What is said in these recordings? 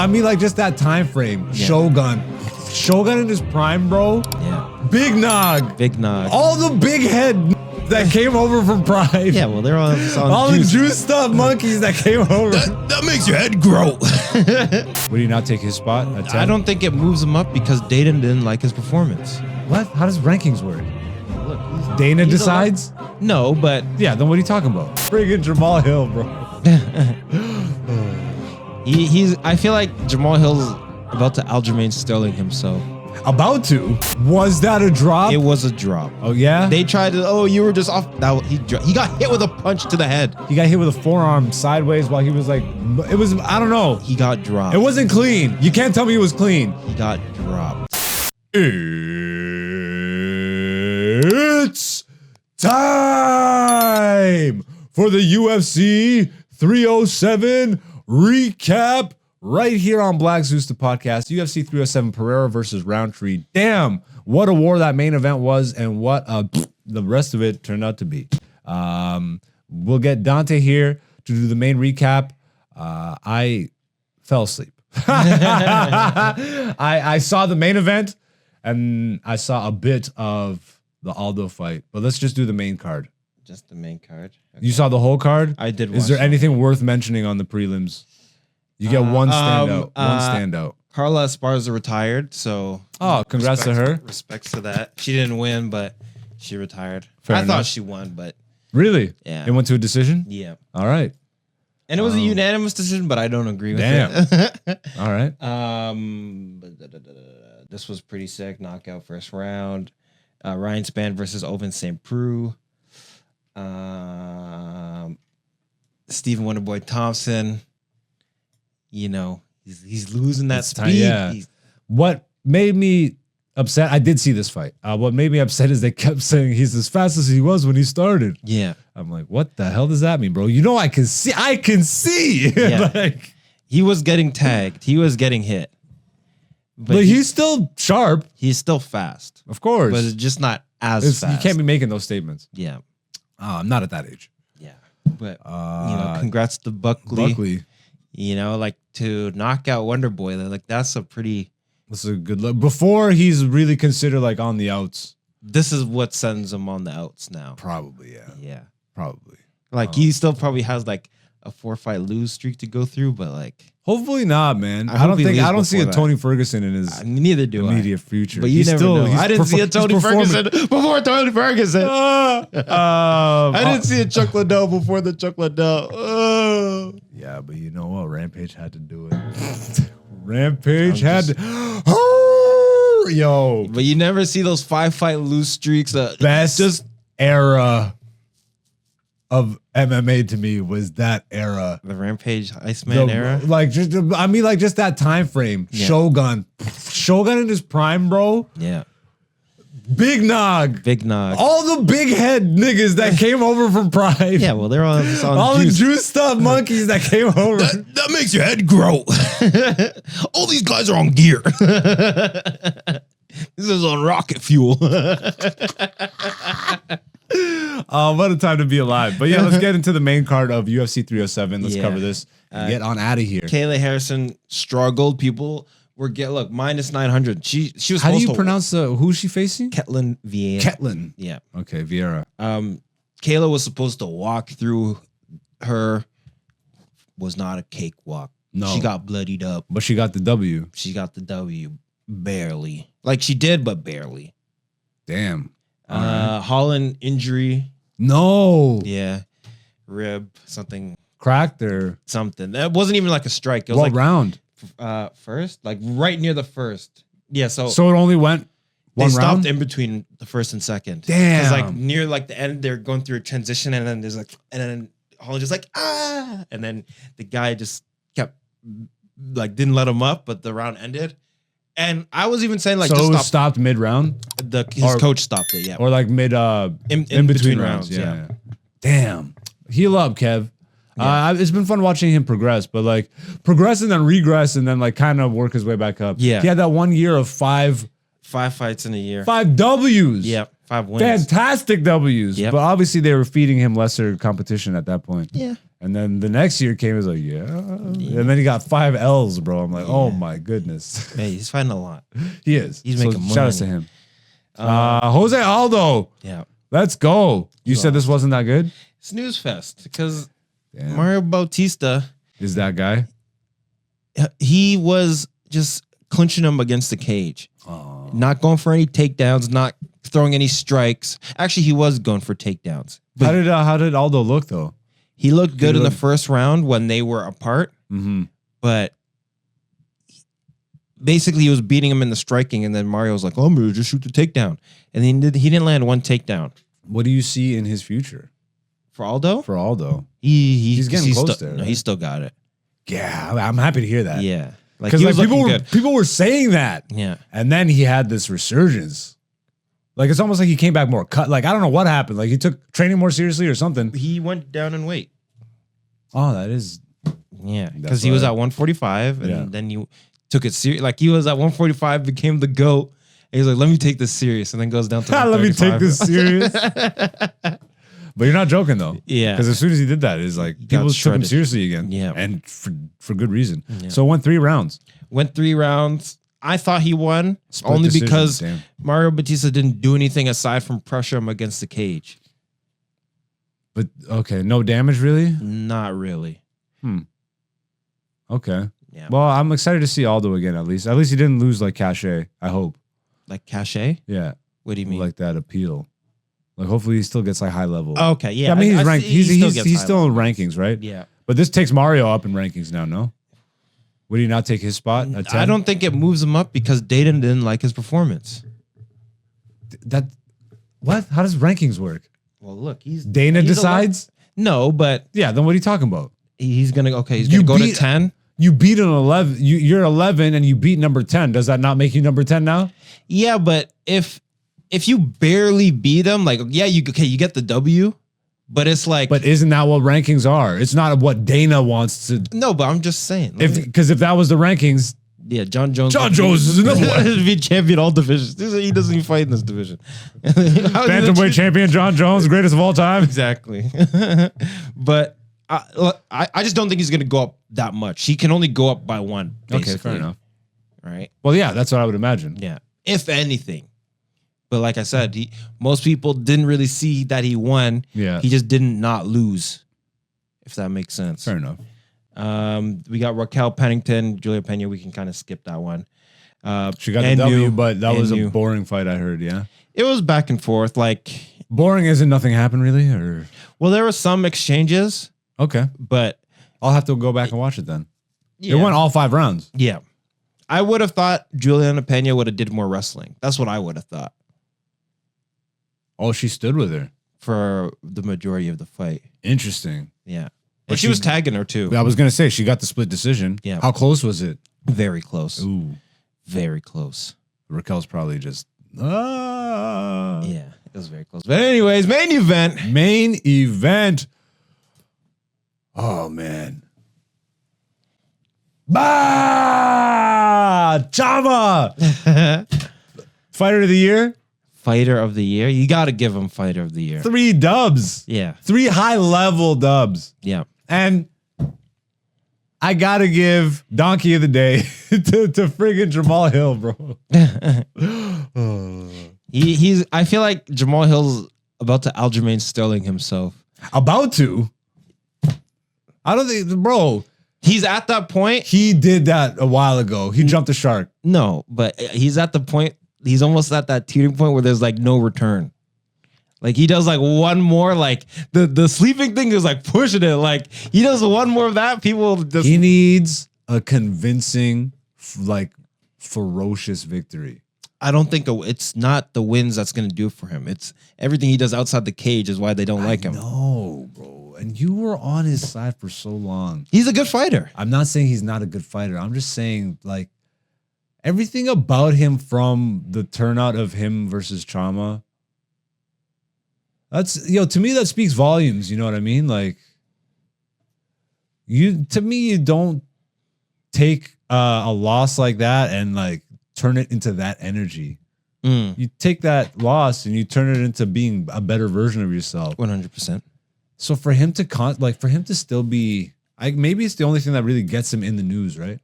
I mean, like just that time frame. Yeah. Shogun in his prime, bro. Yeah. Big Nog. Big Nog. All the big head that came over from Prime. Yeah, well, they're all the juiced up monkeys that came over. That makes your head grow. Would he not take his spot at 10? I don't think it moves him up because Dayton didn't like his performance. What? How does rankings work? Look, Dana decides? No, but Yeah, then what are you talking about? Friggin' Jamal Hill, bro. he's. I feel like Jamal Hill's about to Aljamain Sterling himself. About to. Was that a drop? It was a drop. Oh, yeah? They tried to. Oh, you were just off. That he got hit with a punch to the head. He got hit with a forearm sideways while he was like, it was, I don't know. He got dropped. It wasn't clean. You can't tell me it was clean. He got dropped. It's time for the UFC 307 recap right here on Black Zeus, the podcast. UFC 307 Pereira versus Roundtree. Damn, what a war that main event was, and what the rest of it turned out to be. We'll get Dante here to do the main recap. I fell asleep. I saw the main event, and I saw a bit of the Aldo fight, but let's just do the main card. Just the main card. Okay. You saw the whole card? I did. Is there anything worth mentioning on the prelims? You get one standout. One standout. Carla Esparza retired, so congrats to her. Respects to that. She didn't win, but she retired. Fair I enough. thought she won, but Really? Yeah. It went to a decision? yeah. All right. And it was a unanimous decision, but I don't agree with Damn. it. All right. This was pretty sick. Knockout first round. Ryan Spann versus Oven St. Preux. Stephen Wonderboy Thompson. You know, he's losing that speed. Yeah. What made me upset, I did see this fight. What made me upset is they kept saying he's as fast as he was when he started. Yeah. I'm like, what the hell does that mean, bro? You know, I can see. Yeah. Like, he was getting tagged. He was getting hit. but he's still sharp, he's still fast. of course. But it's just not as fast. You can't be making those statements. Yeah. I'm not at that age. Yeah. But, congrats to Buckley. You know, like to knock out Wonder Boy, like that's a pretty. That's a good look. Before he's really considered like on the outs. This is what sends him on the outs now. Probably, yeah. Yeah. Probably. Like he still probably has like a 4-fight lose streak to go through, but like hopefully not, man. I don't hope see a Tony Ferguson in his neither do immediate future. But you never know. I didn't see a Tony Ferguson before Tony Ferguson. I didn't see a Chuck Liddell before the Chuck Liddell. Yeah, but you know what? Rampage had to do it. Rampage had to. Yo. But you never see those 5-fight lose streaks. Best era of MMA to me was that era. The Rampage Iceman era. Like just that time frame. Yeah. Shogun in his prime, bro. Yeah. Big Nog. Big Nog. All the big head niggas that came over from Prime. Yeah, well, they're all the juiced up monkeys that came over. That makes your head grow. All these guys are on gear. This is on rocket fuel. What a time to be alive. But yeah, let's get into the main card of UFC 307. Let's cover this and get on out of here. Kayla Harrison struggled. People were minus 900. She was. How do you pronounce who's she facing? Ketlin Vieira. Ketlin. Yeah. Okay, Vieira. Kayla was supposed to walk through her. Was not a cakewalk. No. She got bloodied up. But she got the W. She got the W barely. Like she did, but barely. Damn. Holland injury. No. Yeah. Rib, something. Cracked or something. That wasn't even like a strike. It was what round? First, like right near the first. Yeah, so it only went one they round? stopped in between the first and second. Damn. Because like near like the end, they're going through a transition, and then there's like, and then Holland just like and then the guy just kept like didn't let him up, but the round ended. And I was even saying like, so just it was stopped mid round. His coach stopped it, yeah, or like mid in between rounds. Yeah. Damn, heal up, Kev. Yeah. It's been fun watching him progress, but like progress and then regress and then like kind of work his way back up. Yeah, he had that 1 year of five fights in a year, 5 W's. Yeah, 5 wins, fantastic W's. Yep. But obviously they were feeding him lesser competition at that point. Yeah, And then the next year came, he was like, yeah. And then he got 5 L's, bro. I'm like, oh my goodness. Hey, he's fighting a lot. He is. He's making Shout out to money. him. Jose Aldo. Yeah. Let's go. You said this wasn't that good? Snooze fest because Damn. Mario Bautista Is that guy? he was just clinching him against the cage. Oh. Not going for any takedowns, not throwing any strikes. Actually, he was going for takedowns. But How did Aldo look though? he looked good in the look- first round when they were apart, Mm-hmm. but basically he was beating him in the striking, and then Mario was like, "Oh, I'm gonna just shoot the takedown," and he didn't land one takedown. What do you see in his future For Aldo, for Aldo? he's getting close still, there, No, right? he's still got it. Yeah, I'm happy to hear that. Yeah, like Because he was looking good. people were saying that. Yeah, And then he had this resurgence. Like it's almost like he came back more cut. Like I don't know what happened. Like he took training more seriously or something. he went down in weight. Oh, that is Yeah, That's because he was why- at 145, and Yeah. then you took it serious. Like he was at 145, became the GOAT. And he's like, "Let me take this serious," and then goes down to let me take 135. this serious. But you're not joking though. Yeah. Because as soon as he did that, it's like got people took him shredded. seriously again. Yeah. And for good reason. Yeah. So it went 3 rounds. Went 3 rounds. I thought he won Split only decision, because damn. Mario Batista didn't do anything aside from pressure him against the cage. But okay, no damage really? Not really. Okay. Yeah. Well, I'm excited to see Aldo again at least. At least he didn't lose like cachet, I hope. Like cachet? Yeah. What do you mean? Like that appeal. Like hopefully he still gets like high level. Okay, yeah. I mean he's ranked. see He's gets still in highlighted. rankings, right? Yeah. But this takes Mario up in rankings now, no? Would he not take his spot at 10? I don't think it moves him up because Dayton didn't like his performance. that what? How does rankings work? Well, look, he's Dana he's decides? No, but Yeah, then what are you talking about? he's gonna He's You gonna go to beat- 10. You beat an 11. You're 11 and you beat number 10. Does that not make you number 10 now? Yeah, but if you barely beat him, like you get the W, but it's like But isn't that what rankings are? It's not what Dana wants to. no, but I'm just saying. Because if that was the rankings, Yeah, John Jones. John Jones is another one. Be champion all divisions. He doesn't even fight in this division. bantamweight champion John Jones, greatest of all time. Exactly. But I just don't think he's going to go up that much. He can only go up by 1. Basically. Okay, fair enough. Right. Well, yeah, that's what I would imagine. Yeah. If anything. But like I said, most people didn't really see that he won. Yeah. He just didn't not lose. If that makes sense. Fair enough. We got Raquel Pennington, Julia Pena. We can kind of skip that one. She got the Anu, W, but that was a Anu. boring fight, I heard, yeah. It was back and forth. Like, Boring isn't nothing happened, really? Or well, there were some exchanges, okay. but I'll have to go back and watch it then. yeah. It went all 5 rounds. Yeah. I would have thought Juliana Pena would have did more wrestling. That's what I would have thought Oh, she stood with her. for the majority of the fight. Interesting. Yeah. But And she was tagging her too. I was going to say, she got the split decision. Yeah. How close was it? Very close. Ooh. Very close. Raquel's probably just. Yeah. It was very close. But anyways, main event. Main event. Oh, man. Bah! Chama! Fighter of the year? Fighter of the year. You got to give him fighter of the year. 3 dubs. Yeah. 3 high-level dubs. Yeah. And I gotta give Donkey of the Day to friggin' Jamal Hill, bro. He's I feel like Jamal Hill's about to Aljamain Sterling himself. About to. I don't think, bro, He's at that point. he did that a while ago. He jumped the shark. No, but he's at the point. He's almost at that teetering point where there's like no return. Like he does like one more, like the sleeping thing is like pushing it. Like he does one more of that, people just He needs a convincing, like, ferocious victory. I don't think it's not the wins that's gonna do it for him. It's everything he does outside the cage is why they don't like him. No, bro. And you were on his side for so long. He's a good fighter. I'm not saying he's not a good fighter. I'm just saying, like, everything about him from the turnout of him versus Chama. That's, to me, that speaks volumes. You know what I mean? Like, to me, you don't take a loss like that and like turn it into that energy. You take that loss and you turn it into being a better version of yourself. 100%. So for him to for him to still be, maybe it's the only thing that really gets him in the news, right?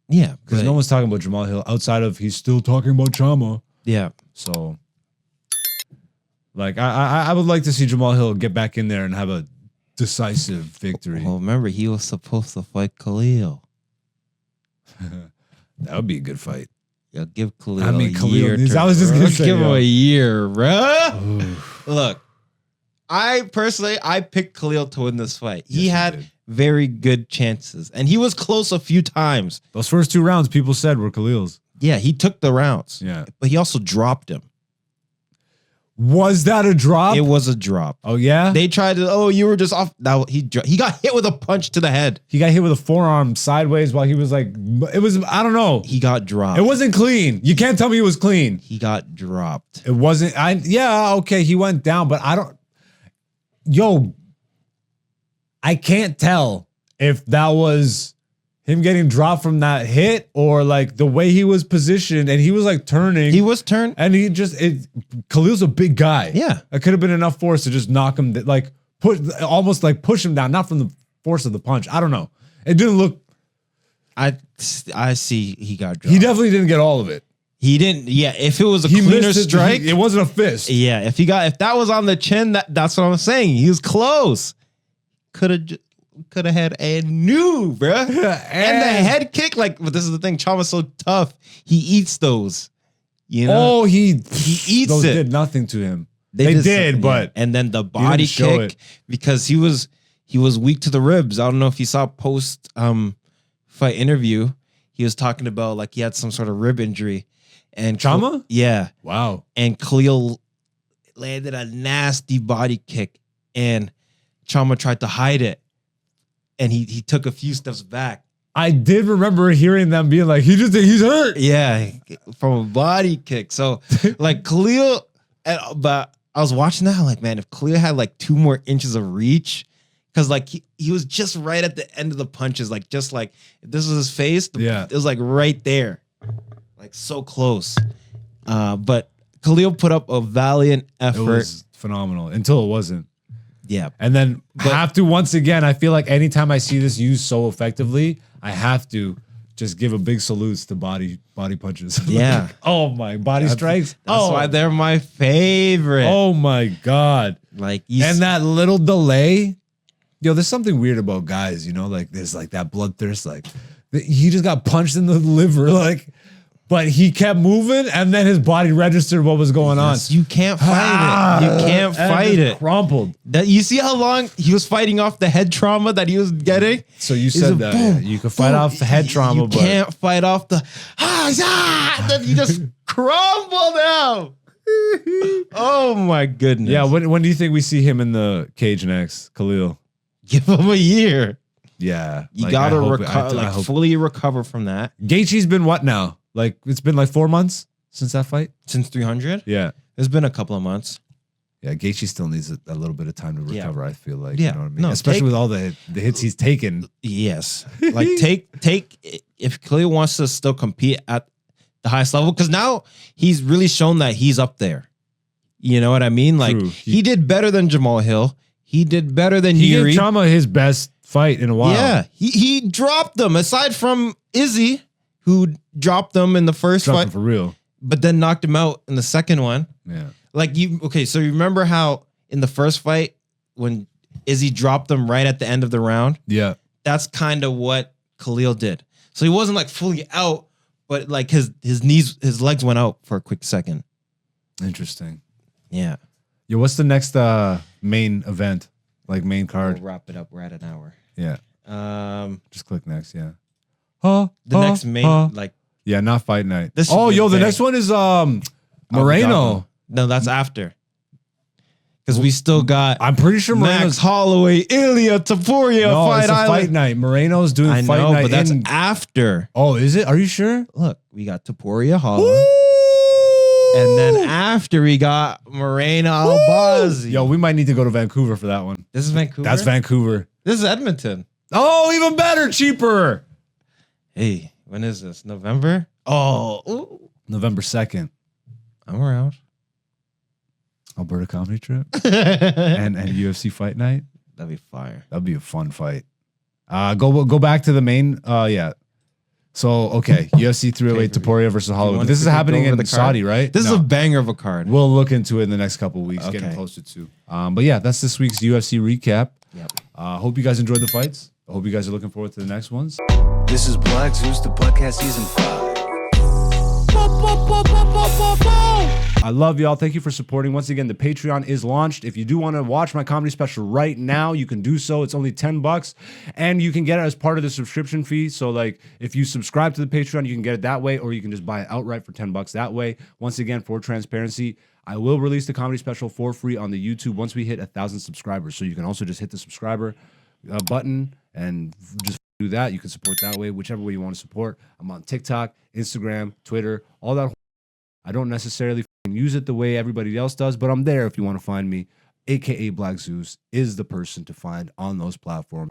Yeah, Because no one's talking about Jamal Hill outside of he's still talking about Chama. Yeah. So, like, I would like to see Jamal Hill get back in there and have a decisive victory. Well, remember, he was supposed to fight Khalil. That would be a good fight. Yeah, give Khalil Khalil a year. I was just gonna say, give him a year, bro. Oof. Look, I picked Khalil to win this fight. Yes, He you had did. very good chances, and he was close a few times. Those first 2 rounds, people said were Khalil's. Yeah, he took the rounds. Yeah. But he also dropped him. Was that a drop? It was a drop. Oh yeah. They tried to. You were just off. Now he got hit with a punch to the head. He got hit with a forearm sideways while he was like, it was, I don't know. He got dropped. It wasn't clean. You can't tell me it was clean. He got dropped. It wasn't. Okay, he went down, but I can't tell if that was him getting dropped from that hit or like the way he was positioned and he was like turning. He was turned. And Khalil's a big guy. Yeah. It could have been enough force to just knock him, almost like push him down, not from the force of the punch. I don't know. It didn't look. I see he got dropped. He definitely didn't get all of it. He didn't. Yeah, if it was a He cleaner missed it. strike, It wasn't a fist. yeah. If that was on the chin, that's what I'm saying. He was close. Could have had a new, bro. And the head kick, but this is the thing. Chama's so tough. He eats those. You know. Oh, he eats those it. did nothing to him. They did, something, but and then the body show kick it. because he was weak to the ribs. I don't know if you saw post fight interview. He was talking about like he had some sort of rib injury, and Chama? Yeah, Wow. and Khalil landed a nasty body kick, and Chama tried to hide it, and he took a few steps back. I did remember hearing them being like, he's hurt. Yeah, from a body kick. So like Khalil, but I was watching that, I'm like, man, if Khalil had like 2 more inches of reach, because like he was just right at the end of the punches, like just like if this was his face, Yeah. it was like right there, like so close. But Khalil put up a valiant It effort. was phenomenal until it wasn't. Yeah, And then once again, I feel like anytime I see this used so effectively, I have to just give a big salutes to body punches. Yeah. Oh my, body strikes. That's why they're my favorite. Oh my God. Like And that little delay. There's something weird about guys, like there's like that bloodthirst, like he just got punched in the liver, like, but he kept moving and then his body registered what was going on. You can't fight it. You can't And fight just it. crumpled. That you see how long he was fighting off the head trauma that he was getting? So you It's said a that boom, you could fight boom. off the head trauma, You but can't fight off the then you just crumble down. Oh my goodness. yeah. When do you think we see him in the cage next, Khalil? Give him a year. Yeah, You like, gotta I hope- recover, I hope- fully recover from that. Gaethje's been what now? Like it's been like 4 months since that fight. Since 300, Yeah, it's been a couple of months. yeah. Gaethje still needs a little bit of time to Yeah. recover. I feel like, Yeah. you know what I mean. No, Especially take- with all the hits he's taken. Yes. Like take if Khalil wants to still compete at the highest level, because now he's really shown that he's up there. You know what I mean? Like True. he did better than Jamal Hill. He did better than He Yuri. gave Chama his best fight in a while. Yeah. He dropped them aside from Izzy, who dropped them in the first Dropped fight, him for real. but then knocked him out in the second one. Yeah. Like so you remember how in the first fight when Izzy dropped them right at the end of the round? Yeah. That's kind of what Khalil did. So he wasn't like fully out, but like his legs went out for a quick second. Interesting. Yeah. Yo, what's the next main event? Like main card? We'll wrap it up. We're at an hour. Yeah. The Just click next. Yeah. next main like Yeah, not fight night. This should Oh, be yo, the big. next one is Moreno. no, that's after. Because we still got I'm pretty sure Max Moreno's Holloway, Ilya Taporia, no, Fight it's a Island. fight night. Moreno's doing I fight know, night. but that's in- after. oh, is it? Are you sure? Look, we got Taporia Holloway. And then after we got Moreno Albazi. Yo, we might need to go to Vancouver for that one. This is Vancouver. That's Vancouver. This is Edmonton. Oh, even better, cheaper. Hey, when is this? November? Oh, ooh. November 2nd. I'm around. Alberta comedy trip and UFC fight night. That'd be fire. That'd be a fun fight. Go back to the main. Yeah. So okay, UFC 308 Taporia versus Hollywood. This is happening in Saudi, right? This is a banger of a card. We'll look into it in the next couple of weeks, getting posted to. But yeah, that's this week's UFC recap. Yep. Hope you guys enjoyed the fights. I hope you guys are looking forward to the next ones. This is Black Zeus, the podcast season 5. I love y'all. Thank you for supporting. Once again, the Patreon is launched. If you do want to watch my comedy special right now, you can do so. It's only $10 and you can get it as part of the subscription fee. So like if you subscribe to the Patreon, you can get it that way, or you can just buy it outright for $10 that way. Once again, for transparency, I will release the comedy special for free on the YouTube once we hit 1,000 subscribers. So you can also just hit the subscriber button and just do that. You can support that way, whichever way you want to support. I'm on TikTok, Instagram, Twitter, all that. I don't necessarily use it the way everybody else does, but I'm there if you want to find me. AKA Black Zeus is the person to find on those platforms.